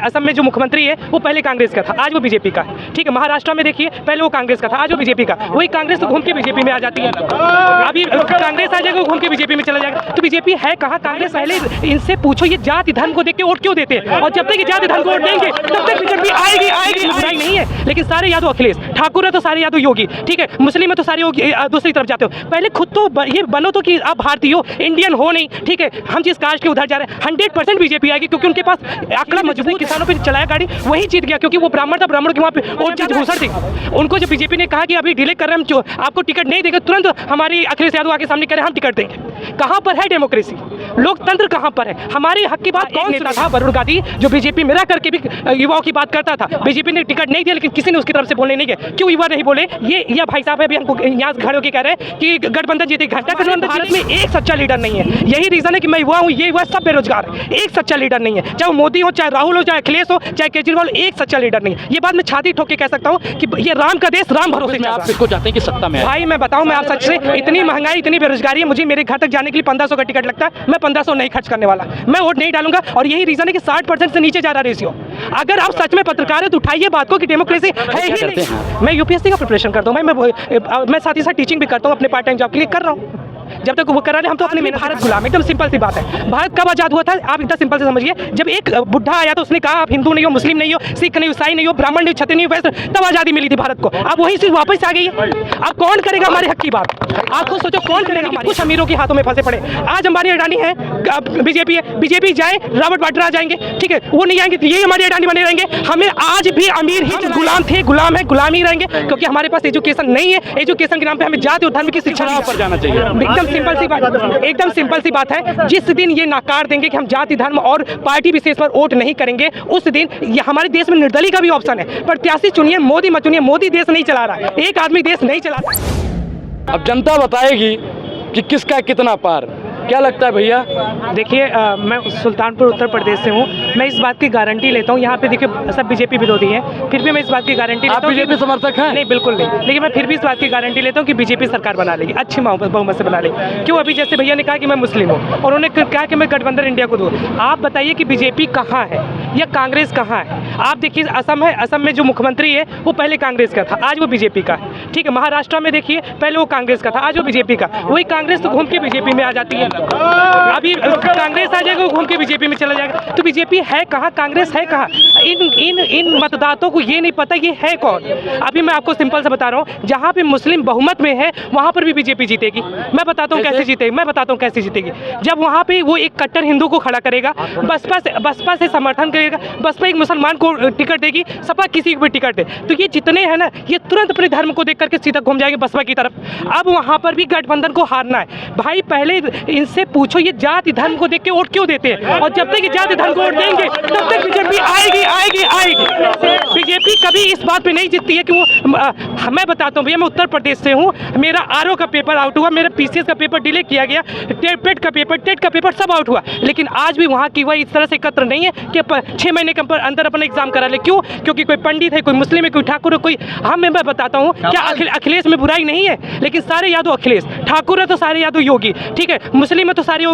असम में जो मुख्यमंत्री है वो पहले कांग्रेस का था, आज वो बीजेपी का है। ठीक है, महाराष्ट्र में देखिए पहले वो कांग्रेस का था, आज वो बीजेपी का। वही कांग्रेस तो घूम के बीजेपी में आ जाती है, अभी कांग्रेस आ जाएगा घूम के बीजेपी में चला जाएगा। तो बीजेपी है कहाँ? कांग्रेस पहले इनसे पूछो ये जाति धर्म को देख के वोट क्यों देते हैं, और जब तक ये जाति धर्म को वोट देंगे तब तक बीजेपी आएगी आएगी, बुराई नहीं है। लेकिन सारे यादव अखिलेश ठाकुर है तो सारे यादव योगी, ठीक है, मुस्लिम है तो सारे दूसरी तरफ जाते हो। पहले खुद तो ये बनो तो कि आप भारतीय हो, इंडियन हो नहीं, ठीक है। हम जिस कास्ट के उधर जा रहे हैं 100% बीजेपी आएगी, क्योंकि उनके पास आंकड़ा मजबूत, किसानों पे चलाया गाड़ी वही जीत गया, क्योंकि वो ब्राह्मण था, ब्राह्मण के वहाँ पे वोट जीत घूसर थी। उनको जब बीजेपी ने कहा कि अभी डिले कर रहे हैं, हम आपको टिकट नहीं देंगे, तुरंत हमारी अखिलेश यादव आके सामने कह रहे हम टिकट देंगे। कहाँ पर है डेमोक्रेसी, लोकतंत्र कहाँ पर है? हमारे हक की बात कौन नेता था? वरुण गांधी, जो बीजेपी में रह करके भी युवाओं की बात करता था। बीजेपी ने टिकट नहीं दिया, लेकिन किसी ने उसकी तरफ से बोलने नहीं गया। क्यों युवा नहीं बोले? ये भाई साहब अभी हमको यहाँ खड़े होकर कह रहे हैं कि गठबंधन जीतेगी। घंटा गठबंधन, भारत में एक सच्चा लीडर नहीं है। यही रीजन है कि मैं युवा हूँ, ये युवा सब बेरोजगार है। एक सच्चा लीडर नहीं है, चाहे वो मोदी हो, चाहे राहुल हो, चाहे अखिलेश हो, चाहे केजरीवाल, एक सच्चा लीडर नहीं है। ये बात मैं छाती ठोक के कह सकता हूँ कि ये राम का देश, राम भरोसे में। आप किसको चाहते हैं कि सत्ता में? भाई मैं बताऊं, मैं आप सच से, इतनी महंगाई, इतनी बेरोजगारी है, मुझे मेरे घर तक जाने के लिए 1500 का टिकट लगता है। मैं 1500 नहीं खर्च करने वाला, मैं वोट नहीं डालूंगा। और यही रीजन है कि 60% से नीचे जा रहा रेशियो। अगर आप सच में पत्रकार है तो उठाइए बात को कि डेमोक्रेसी है ही नहीं। मैं यूपीएससी का प्रिपरेशन करता हूँ, मैं साथ ही साथ टीचिंग भी करता हूँ, अपने पार्ट टाइम जॉब के लिए कर रहा हूँ। जब तक वो करा रहे हम तो अपने मेहनत। भारत गुलाम, एकदम सिंपल सी बात है। भारत कब आजाद हुआ था आप इतना सिंपल से समझिए, जब एक बुढ़ा आया तो उसने कहा आप हिंदू नहीं हो, मुस्लिम नहीं हो, सिख नहीं हो, ईसाई नहीं हो, ब्राह्मण नहीं, क्षत्रिय नहीं हो, वैसे तब आजादी मिली थी भारत को। अब वही चीज वापस आ गई है। अब कौन करेगा हमारे हक की बात? आप खुद सोचो कौन करेगा? कुछ अमीरों के हाथों में फंसे पड़े। आज अंबानी अडानी है, बीजेपी है, बीजेपी जाए रॉबर्ट वाड्रा आ जाएंगे, ठीक है, वो नहीं आएंगे तो यही हमारे अडानी बने रहेंगे। हमें आज भी अमीर ही गुलाम थे, गुलाम है, गुलाम ही रहेंगे, क्योंकि हमारे पास एजुकेशन नहीं है। एजुकेशन के नाम पे हमें जाति और धर्म की शिक्षा पर जाना चाहिए। एकदम सिंपल सी बात, एकदम सिंपल सी बात है। जिस दिन ये नाकार देंगे कि हम जाति धर्म और पार्टी विशेष पर वोट नहीं करेंगे, उस दिन ये हमारे देश में निर्दलीय का भी ऑप्शन है। प्रत्याशी चुनिए, मोदी मत चुनिए। मोदी देश नहीं चला रहा है, एक आदमी देश नहीं चला रहा। अब जनता बताएगी कि किसका कितना पार। क्या लगता है भैया? देखिए मैं सुल्तानपुर उत्तर प्रदेश से हूँ। मैं इस बात की गारंटी लेता हूँ, यहाँ पे देखिए सब बीजेपी विरोधी हैं, फिर भी मैं इस बात की गारंटी लेता हूँ। बीजेपी समर्थक हैं? नहीं, बिल्कुल नहीं, लेकिन मैं फिर भी इस बात की गारंटी लेता हूँ कि बीजेपी सरकार बना लेगी, अच्छी बहुमत से बना लेगी। क्यों? अभी जैसे भैया ने कहा कि मैं मुस्लिम हूँ और उन्होंने कहा कि मैं गठबंधन इंडिया को दूँ। आप बताइए कि बीजेपी कहाँ है या कांग्रेस कहाँ है? आप देखिए असम है, असम में जो मुख्यमंत्री है वो पहले कांग्रेस का था, आज वो बीजेपी का है। ठीक है, महाराष्ट्र में देखिए पहले वो कांग्रेस का था, आज वो बीजेपी का। वही कांग्रेस तो घूम के बीजेपी में आ जाती है, अभी कांग्रेस आ जाएगा घूम के बीजेपी में चला जाएगा। तो बीजेपी है कहाँ? कांग्रेस है कहाँ? इन मतदाताओं को ये नहीं पता ये है कौन। अभी मैं आपको सिंपल से बता रहा हूँ, जहाँ पे मुस्लिम बहुमत में है वहाँ पर भी बीजेपी जीतेगी। मैं बताता हूँ कैसे जीतेगी, मैं बताता हूँ कैसे जीतेगी। जब वहाँ पे वो एक कट्टर हिंदू को खड़ा करेगा, बसपा से समर्थन करेगा, बसपा एक मुसलमान को टिकट देगी, सपा किसी को भी टिकट दे, तो ये जितने हैं ना ये तुरंत अपने धर्म को देख करके सीधा घूम जाएंगे बसपा की तरफ। अब वहाँ पर भी गठबंधन को हारना है। भाई पहले इनसे पूछो ये जाति धर्म को देख के वोट क्यों देते हैं, और जब तक ये जाति धर्म को वोट देंगे तब तक बीजेपी आएगी आएगी आएगी। बीजेपी कभी इस बात पे नहीं जीतती है कि वो मैं बताता हूँ भैया, मैं उत्तर प्रदेश से हूँ, मेरा आरओ का पेपर आउट हुआ, मेरा पीसीएस का पेपर डिले किया गया, टेट का पेपर सब आउट हुआ, लेकिन आज भी वहाँ की वह इस तरह से एकत्र नहीं है कि 6 महीने के अंदर अपना एग्जाम करा ले। क्यों? क्योंकि कोई पंडित है, कोई मुस्लिम है, कोई ठाकुर है, कोई मैं बताता हूँ क्या अखिलेश में बुराई नहीं है, लेकिन सारे यादव अखिलेश ठाकुर है तो सारे यादव योगी, ठीक है, मुस्लिम है तो सारे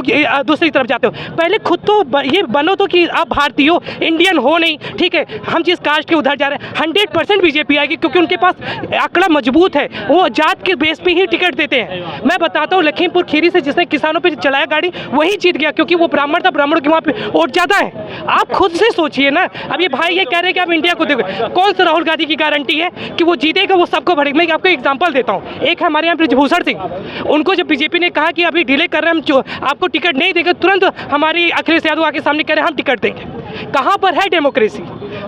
दूसरी तरफ जाते हो। पहले खुद तो ये बनो तो कि आप भारतीय हो, इंडियन हो नहीं, ठीक है, हम जिस कास्ट के उधर जा रहे हैं 100% बीजेपी आएगी, क्योंकि उनके पास आंकड़ा मजबूत है, वो जात के बेस पे ही टिकट देते हैं। मैं बताता हूँ लखीमपुर खीरी से जिसने किसानों पे चलाया गाड़ी वही जीत गया, क्योंकि वो ब्राह्मण था, ब्राह्मण के वहाँ पे वोट ज्यादा है। आप खुद से सोचिए ना। अब ये भाई ये कह रहे हैं कि आप इंडिया को देखो, कौन सा राहुल गांधी की गारंटी है कि वो जीतेगा, वो सबको भरेगा? मैं आपको एग्जाम्पल देता हूँ। एक हमारे यहाँ ब्रिजभूषण सिंह, उनको जब बीजेपी ने कहा कि अभी डिले कर रहे हैं, हम आपको टिकट नहीं देंगे, तुरंत हमारी अखिलेश यादव आके सामने कह रहे हम टिकट देंगे। कहाँ पर है डेमोक्रेसी,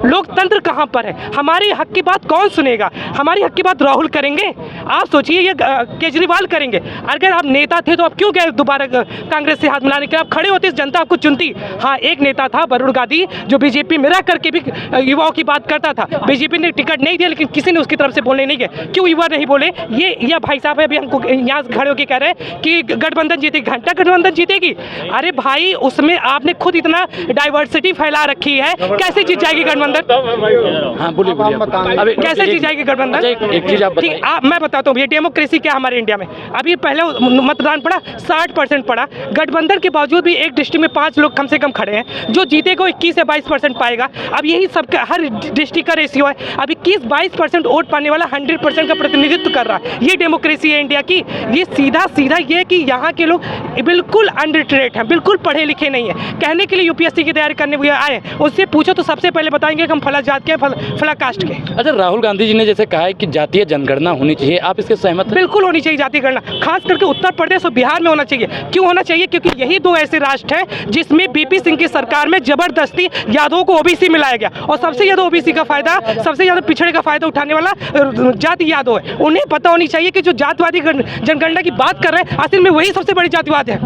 लोकतंत्र कहाँ पर है? हमारे हक की बात कौन सुनेगा? हमारी हक की बात राहुल करेंगे? आप सोचिए ये केजरीवाल करेंगे। अगर आप नेता थे तो आप क्यों गए दोबारा कांग्रेस से हाथ मिलाने के? आप खड़े होते, जनता आपको चुनती। हाँ, एक नेता था वरुण गांधी जो बीजेपी में रह करके भी युवाओं की बात करता था। बीजेपी ने टिकट नहीं दिया, लेकिन किसी ने उसकी तरफ से बोलने नहीं गया। क्यों युवा नहीं बोले? ये भाई साहब अभी हमको यहाँ खड़े होकर कह रहे हैं कि गठबंधन जीतेगी, घंटा गठबंधन जीतेगी। अरे भाई उसमें आपने खुद इतना डाइवर्सिटी फैला रखी है, कैसे जीत जाएगी गठबंधन? गठबंधन? हाँ बोलिए बोलिए। अभी कैसे जीत जाएगी गठबंधन? एक चीज आप ठीक, मैं बताता हूँ ये डेमोक्रेसी क्या है हमारे इंडिया में। अभी पहले मतदान पड़ा 60% पड़ा, गठबंधन के बावजूद भी एक डिस्ट्रिक्ट में 5 लोग कम से कम खड़े हैं, जो जीतेगा 21 से 22% पाएगा। अब यही सब हर डिस्ट्रिक्ट का रेशियो है। अब 21-22% वोट पाने वाला 100% का प्रतिनिधित्व कर रहा है। ये डेमोक्रेसी है इंडिया की। ये सीधा ये कि यहाँ के लोग बिल्कुल अनलिटरेट हैं, बिल्कुल पढ़े लिखे नहीं है। कहने के लिए यूपीएससी की तैयारी करने हुए आए, उससे पूछो तो सबसे पहले बताएंगे कि हम फला जात के फला कास्ट के। अच्छा, राहुल गांधी जी ने जैसे कहा है कि जातीय जनगणना होनी चाहिए, आप इसके सहमत हैं? बिल्कुल होनी चाहिए जातीय गणना, खास करके उत्तर प्रदेश और बिहार में होना चाहिए। क्यों होना चाहिए? क्योंकि यही 2 ऐसे राष्ट्र हैं जिसमें बीपी सिंह की सरकार में जबरदस्ती यादवों को ओबीसी मिलाया गया, और सबसे ज्यादा ओबीसी का फायदा, सबसे ज्यादा पिछड़े का फायदा उठाने वाला जाति यादव है। उन्हें पता होनी चाहिए कि जो जातवादी जनगणना की बात कर रहे हैं, असल में वही सबसे बड़ी जातिवाद है।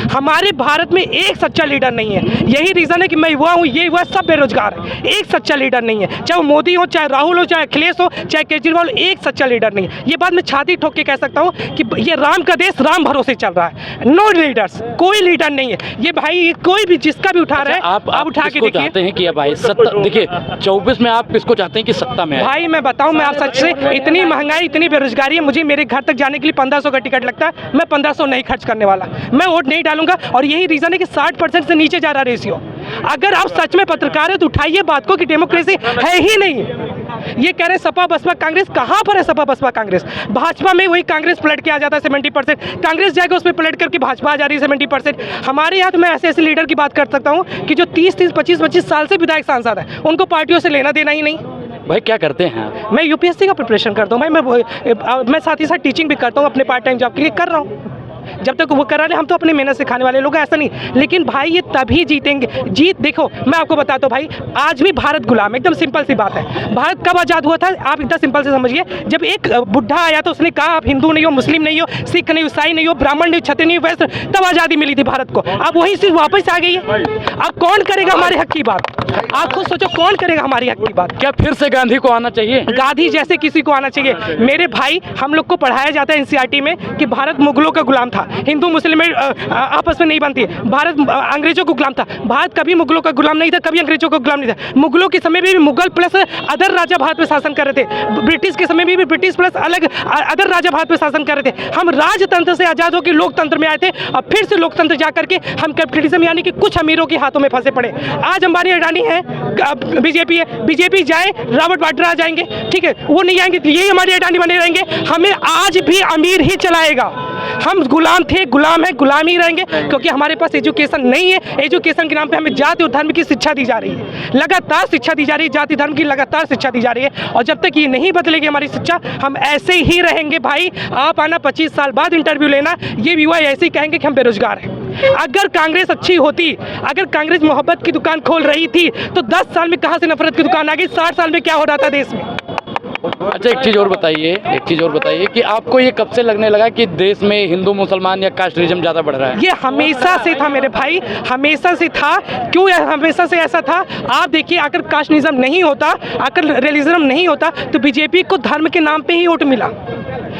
हमारे भारत में एक सच्चा लीडर नहीं है। यही रीजन है कि मैं युवा हूँ, ये युवा सब बेरोजगार है। एक सच्चा लीडर नहीं है, चाहे वो मोदी हो, चाहे राहुल हो, चाहे अखिलेश हो, चाहे केजरीवाल, एक सच्चा लीडर नहीं है। ये बात मैं छाती ठोक के कह सकता हूँ कि ये राम का देश राम भरोसे चल रहा है। नो लीडर्स, कोई लीडर नहीं है। ये भाई कोई भी जिसका भी उठा रहे हैं, आप उठा के देखिए। चाहते हैं कि अब आए सत्ता, देखिए 24 में आप किसको चाहते हैं कि सत्ता में आए? भाई मैं बताऊं, मैं आप सच से, इतनी महंगाई, इतनी बेरोजगारी है, मुझे मेरे घर तक जाने के लिए 1500 का टिकट लगता है। मैं 1500 नहीं खर्च करने वाला, मैं वोट नहीं डालूंगा। और यही रीजन है कि 60% से नीचे जा रहा रेशियो। अगर आप सच में पत्रकार है तो उठाइए बात को कि डेमोक्रेसी है ही नहीं। ये कह रहे हैं सपा बसपा कांग्रेस, कहां पर है सपा बसपा कांग्रेस? भाजपा में वही कांग्रेस पलट के आ जाता है 70%, कांग्रेस जाएगा उसमें पलट करके भाजपा आ जा रही है 70%। हमारे यहाँ तो मैं ऐसे लीडर की बात कर सकता हूँ कि जो 30-30, 25-25 साल से विधायक सांसद है, उनको पार्टियों से लेना देना ही नहीं। भाई क्या करते हैं आप? मैं यूपीएससी का प्रिपरेशन करता हूँ भाई। मैं साथ ही साथ टीचिंग भी करता हूँ, अपने पार्ट टाइम जॉब के लिए कर रहा हूँ। जब तक वो करा रहे, हम तो अपने मेहनत से खाने वाले लोग हैं, ऐसा नहीं। लेकिन भाई ये तभी जीतेंगे। देखो मैं आपको बताता हूँ भाई, आज भी भारत गुलाम है। एकदम सिंपल सी बात है। भारत कब आज़ाद हुआ था? आप एकदम सिंपल से समझिए। जब एक बुढ़ा आया तो उसने कहा आप हिंदू नहीं हो, मुस्लिम नहीं हो, सिख नहीं, ईसाई नहीं हो, ब्राह्मण नहीं, क्षत्रिय नहीं, वैश्य, तब आज़ादी मिली थी भारत को। अब वही सिर्फ वापस आ गई है। अब कौन करेगा हमारे हक की बात? आप खुद सोचो, कौन करेगा हमारी हक की बात? क्या फिर से गांधी को आना चाहिए? गांधी जैसे किसी को आना चाहिए? मेरे भाई, हम लोग को पढ़ाया जाता है एनसीईआरटी में कि भारत मुगलों का गुलाम था, हिंदू मुस्लिम आपस में नहीं बनती है। भारत अंग्रेजों को गुलाम था। भारत कभी मुगलों का गुलाम नहीं था, कभी अंग्रेजों का गुलाम नहीं था। मुगलों के समय में भी मुगल प्लस अदर राजा भारत में शासन कर रहे थे। ब्रिटिश के समय में भी ब्रिटिश प्लस अलग अदर राजा भारत में शासन कर रहे थे। हम राजतंत्र से आजाद होकर लोकतंत्र में आए थे, और फिर से लोकतंत्र जाकर के हम कैपिटलिज्म यानी कि कुछ अमीरों के हाथों में फंसे पड़े। आज अंबानी अडानी है, बीजेपी है, बीजेपी जाए रॉबर्ट वाड्रा आ जाएंगे, ठीक है, वो नहीं आएंगे तो यही हमारे अडानी बने रहेंगे। हमें आज भी अमीर ही चलाएगा। हम गुलाम थे, गुलाम है, गुलाम ही रहेंगे, क्योंकि हमारे पास एजुकेशन नहीं है। एजुकेशन के नाम पे हमें जाति और धर्म की शिक्षा दी जा रही है, लगातार शिक्षा दी जा रही है, जाति धर्म की लगातार शिक्षा दी जा रही है। और जब तक ये नहीं बदलेगी हमारी शिक्षा, हम ऐसे ही रहेंगे। भाई आप आना 25 साल बाद इंटरव्यू लेना, ये युवा ऐसे ही कहेंगे कि हम बेरोजगार हैं। अगर कांग्रेस अच्छी होती, अगर कांग्रेस मोहब्बत की दुकान खोल रही थी, तो 10 साल में कहां से नफरत की दुकान आ गई? 60 साल में क्या हो रहा था देश में? अच्छा, एक चीज़ और बताइए कि आपको ये कब से लगने लगा कि देश में हिंदू मुसलमान या कास्टिज्म ज़्यादा बढ़ रहा है? ये हमेशा से था मेरे भाई, हमेशा से था। क्यों हमेशा से ऐसा था? आप देखिए, अगर कास्टिज्म नहीं होता, अगर रिलीजन नहीं होता, तो बीजेपी को धर्म के नाम पे ही वोट मिला।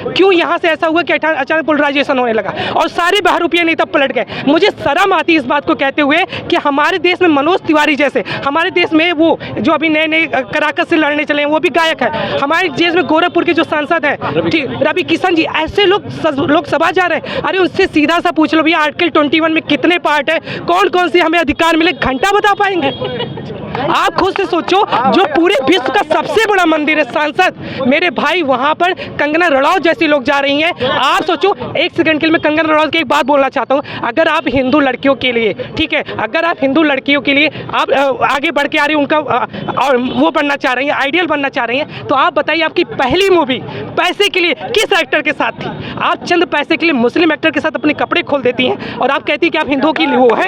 क्यों यहाँ से ऐसा हुआ कि अचानक पोलराइजेशन होने लगा और सारे बहरूपिया नेता पलट गए? मुझे शर्म आती है इस बात को कहते हुए कि हमारे देश में मनोज तिवारी जैसे, हमारे देश में वो जो अभी नए कराकस से लड़ने चले हैं, वो भी गायक है। हमारे देश में गोरखपुर के जो सांसद हैं रवि किशन जी, ऐसे लोग सभा जा रहे हैं। अरे उससे सीधा सा पूछ लो भैया, आर्टिकल 21 में कितने पार्ट है, कौन कौन से हमें अधिकार मिले? घंटा बता पाएंगे? आप खुद से सोचो, जो पूरे विश्व का सबसे बड़ा मंदिर है, सांसद मेरे भाई, वहां पर कंगना रनौत जैसी लोग जा रही हैं। आप सोचो, एक सेकंड के लिए मैं कंगना रनौत की एक बात बोलना चाहता हूं। अगर आप हिंदू लड़कियों के लिए, ठीक है, अगर आप हिंदू लड़कियों के लिए आप आगे बढ़ के आ रही, उनका और वो बनना चाह रही हैं, आइडियल बनना चाह रही हैं, तो आप बताइए आपकी पहली मूवी पैसे के लिए किस एक्टर के साथ थी? आप चंद पैसे के लिए मुस्लिम एक्टर के साथ अपने कपड़े खोल देती हैं और आप कहती हैं कि आप हिंदुओं की वो है।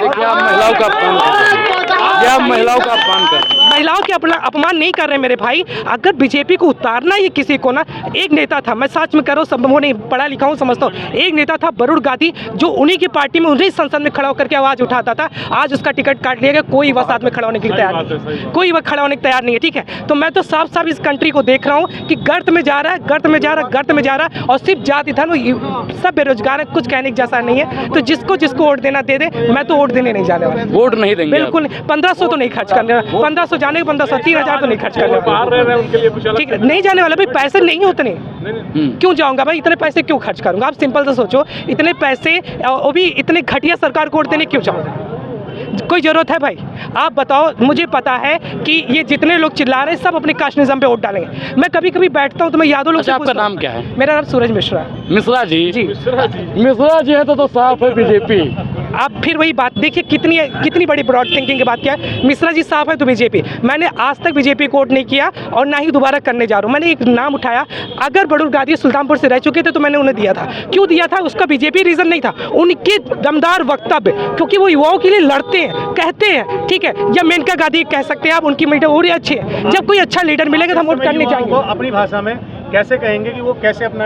महिलाओं के अपमान नहीं कर रहे मेरे भाई। अगर बीजेपी को उतारना ही किसी को ना, एक नेता था, मैं सच में करो, सब वो नहीं पढ़ा लिखा हूँ, समझता हूँ, एक नेता था वरुण गांधी, जो उन्हीं की पार्टी में, उन्हीं संसद में खड़ा होकर के आवाज उठाता था। आज उसका टिकट काट लिया गया, कोई वह साथ में खड़ा होने की तैयार नहीं, कोई वह खड़ा होने की तैयार नहीं है, ठीक है। तो मैं तो साफ साफ इस कंट्री को देख रहा हूँ कि गर्त में जा रहा है, गर्त में जा रहा है, गर्त में जा रहा है, और सिर्फ जाति धर्म, सब बेरोजगार है, कुछ कहने जैसा नहीं है। तो जिसको वोट देना दे दे, मैं तो वोट देने नहीं जाने वाला, वोट नहीं देंगे बिल्कुल। 1500 तो नहीं खर्च करने, 1500 जाने का 1500 3000 तो नहीं खर्च करना, ठीक है, नहीं जाने वाला भाई, पैसे नहीं उतने, क्यों जाऊंगा भाई, इतने पैसे क्यों खर्च करूंगा? आप सिंपल से सोचो, इतने पैसे वो भी इतने घटिया सरकार को वोट देने क्यों जाऊंगा? कोई ज़रूरत है भाई? आप बताओ। मुझे पता है कि ये जितने लोग चिल्ला रहे हैं सब अपने कास्टिज्म पे वोट डालेंगे। मैं कभी कभी बैठता हूँ तो मैं यादव लोग अच्छा, आपका नाम क्या है? मेरा नाम सूरज मिश्रा है। मिश्रा जी? जी। मिश्रा जी है तो साफ है बीजेपी। आप फिर वही बात देखिए, कितनी बड़ी ब्रॉड थिंकिंग की बात क्या है। मिश्रा जी साफ है तो बीजेपी। मैंने आज तक बीजेपी को वोट नहीं किया और ना ही दोबारा करने जा रहा हूँ। मैंने एक नाम उठाया, अगर बड़ूर गादी सुल्तानपुर से रह चुके थे तो मैंने उन्हें दिया था। क्यों दिया था? उसका बीजेपी रीज़न नहीं था, उनके दमदार वक्तव्य, क्योंकि वो युवाओं के लिए लड़ते हैं, कहते हैं, ठीक है, या मेनका गांधी कह सकते हैं आप, उनकी मीडिया और अच्छी है। जब कोई अच्छा लीडर मिलेगा तो हम वोट करने जाएंगे। अपनी भाषा में कैसे कहेंगे कि वो कैसे अपना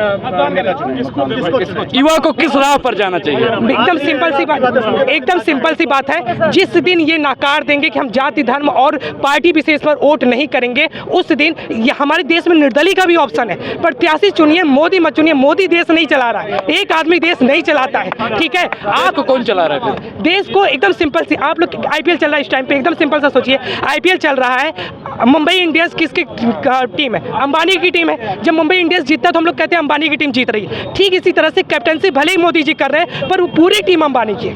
नेता चुने? किसको? युवा को किस राह पर जाना चाहिए? एकदम सिंपल सी बात, एकदम सिंपल सी बात है। जिस दिन ये नाकार देंगे कि हम जाति धर्म और पार्टी विशेष पर वोट नहीं करेंगे, उस दिन ये हमारे देश में निर्दलीय का भी ऑप्शन है। प्रत्याशी चुनिए, मोदी मत चुनिए। मोदी देश नहीं चला रहा है, एक आदमी देश नहीं चलाता है, ठीक है। आपको कौन चला रहा है देश को? एकदम सिंपल सी, आप लोग आईपीएल चल रहा है इस टाइम पे, एकदम सिंपल सा सोचिए, आईपीएल चल रहा है, मुंबई इंडियंस किसकी टीम है? अंबानी की टीम है। जब मुंबई इंडियंस जीतता है तो हम लोग कहते हैं अंबानी की टीम जीत रही है। ठीक इसी तरह से कैप्टनसी भले ही मोदी जी कर रहे हैं, पर वो पूरी टीम अंबानी की है।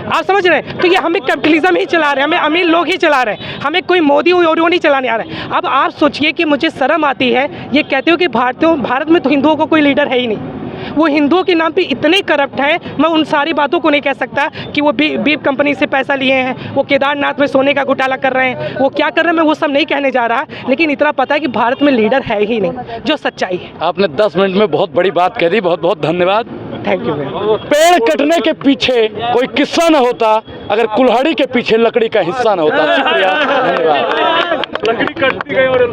आप समझ रहे हैं? तो ये हमें कैपिटलिज्म ही चला रहे हैं, हमें अमीर लोग ही चला रहे हैं, हमें कोई मोदी और वो नहीं चलाने आ रहा है। अब आप सोचिए कि मुझे शर्म आती है ये कहते हो कि भारत में तो हिंदुओं को कोई लीडर है ही नहीं। वो हिंदुओं के नाम पे इतने करप्ट हैं, मैं उन सारी बातों को नहीं कह सकता कि वो बीप कंपनी से पैसा लिए हैं, वो केदारनाथ में सोने का घोटाला कर रहे हैं, वो क्या कर रहे हैं मैं वो सब नहीं कहने जा रहा, लेकिन इतना पता है कि भारत में लीडर है ही नहीं, जो सच्चाई है। आपने 10 मिनट में बहुत बड़ी बात कह दी, बहुत बहुत धन्यवाद। Thank you. पेड़ कटने के पीछे कोई किस्सा न होता अगर कुल्हाड़ी के पीछे लकड़ी का हिस्सा न होता। शुक्रिया, धन्यवाद। लकड़ी कटती गई और